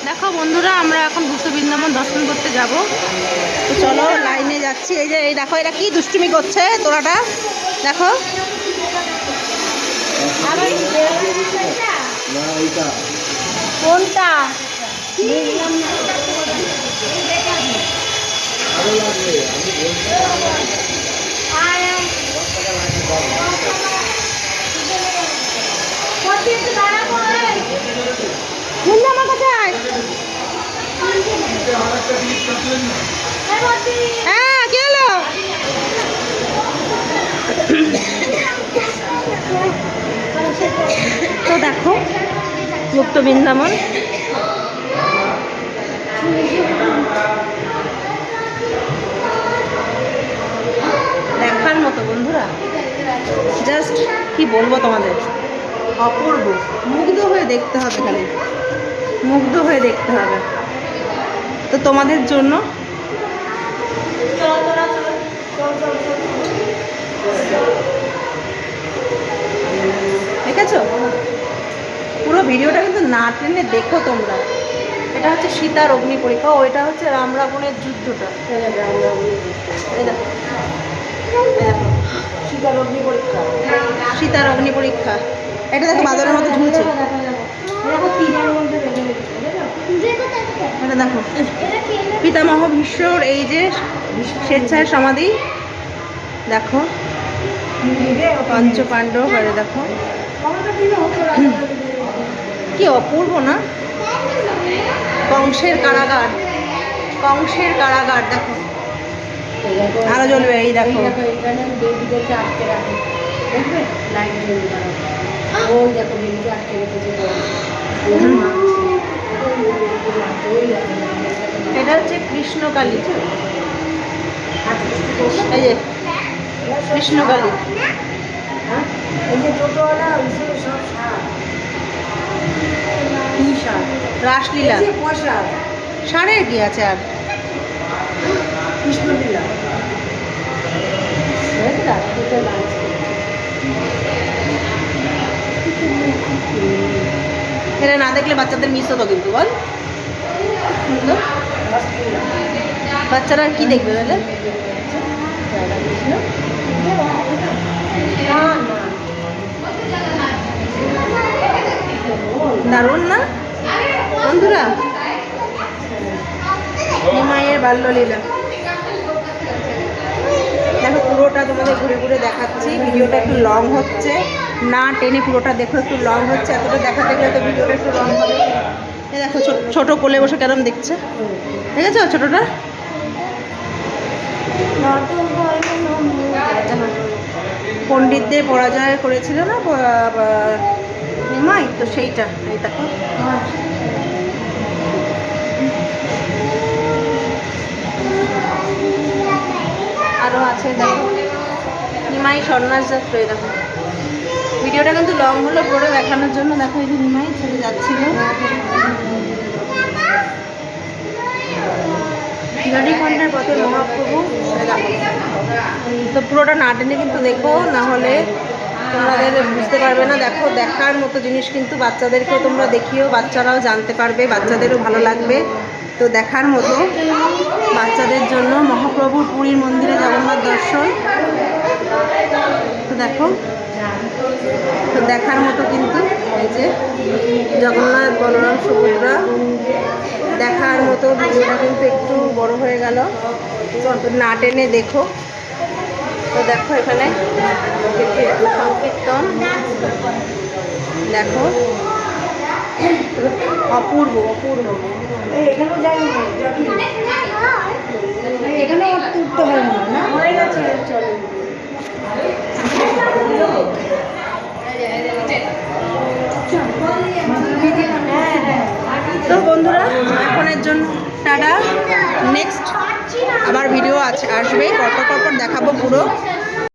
দেখো বন্ধুরা, আমরা এখন গুপ্ত বৃন্দাবন দর্শন করতে যাব। তো চলো, লাইনে যাচ্ছি। এই যে এই দেখো, এরা কি দুষ্টুমি করছে তোরাটা দেখো। কোনটা আমার কাছে আয়। হ্যাঁ, কি হলো? তো দেখো গুপ্ত বৃন্দাবন। দেখার মতো বন্ধুরা, জাস্ট কি বলবো তোমাদের, অপূর্ব। মুগ্ধ হয়ে দেখতে হবে, খালি মুগ্ধ হয়ে দেখতে হবে। তো তোমাদের জন্য ঠিক আছে, পুরো ভিডিওটা কিন্তু না টেনে দেখো তোমরা। এটা হচ্ছে সীতার অগ্নি পরীক্ষা, ও এটা হচ্ছে রাম রাবণের যুদ্ধটা। সীতার অগ্নি পরীক্ষা, সীতার অগ্নি পরীক্ষা। এটা দেখো বাদরের মতো ঝুলছে। এটা দেখো পিতামহ ভীষ্মর এই যে স্বেচ্ছায় সমাধি। দেখো পঞ্চ পাণ্ডব। আরে দেখো কি অপূর্ব না? কংসের কারাগার, কংসের কারাগার। দেখো আরো জ্বলবে। এই দেখো এটা হচ্ছে কৃষ্ণকালী। এই যে কৃষ্ণকালী, রাসলীলা। ষাঁড়ের কি আছে আর? কৃষ্ণলীলা। এটা না দেখলে বাচ্চাদের মিস হতো কিন্তু, বল বাচ্চারা কি দেখবে তাহলে? দারুণ না বন্ধুরা? নিমাইয়ের বাল্যলীলা। দেখো পুরোটা তোমাদের ঘুরে ঘুরে দেখাচ্ছি। ভিডিওটা একটু লং হচ্ছে, না টেনে পুরোটা দেখো। একটু লং হচ্ছে, এতটা দেখাতে গেলে তো ভিডিওটা একটু লং হবে। এই দেখো ছোট কোলে বসে কেরম দেখছে, ঠিক আছে ছোটটা। পণ্ডিতদের পরাজয় করেছিল না নিমাই, তো সেইটা। এই দেখো আরও আছে। দেখো নিমাই সন্ন্যাস যাত্রা। এই দেখো ভিডিওটা কিন্তু লং হলো পুরো দেখানোর জন্য। দেখো এই যে নিমাই ছেড়ে যাচ্ছিল। গাড়িখণ্ডের পথে মহাপ্রভু। তো পুরোটা না টেনে কিন্তু দেখো, না হলে তোমাদের বুঝতে পারবে না। দেখো দেখার মতো জিনিস কিন্তু, বাচ্চাদেরকেও তোমরা দেখিও, বাচ্চারাও জানতে পারবে, বাচ্চাদেরও ভালো লাগবে। তো দেখার মতো বাচ্চাদের জন্য মহাপ্রভুর পুরীর মন্দিরে জগন্নাথ দর্শন। তো দেখো, তো দেখার মতো কিন্তু এই যে জগন্নাথ বলরাম সুভদ্রা দেখার মতো। ভিডিওটা কিন্তু একটু বড় হয়ে গেল, না টেনে দেখো। তো দেখো এখানে সংকীর্তন, দেখো অপূর্ব অপূর্ব। এখানে উঠতে হয় না, হয়ে গেছে। চলো তো বন্ধুরা, এখনের জন্য টাটা। নেক্সট আবার ভিডিও আসবে, পরপর দেখাবো পুরো।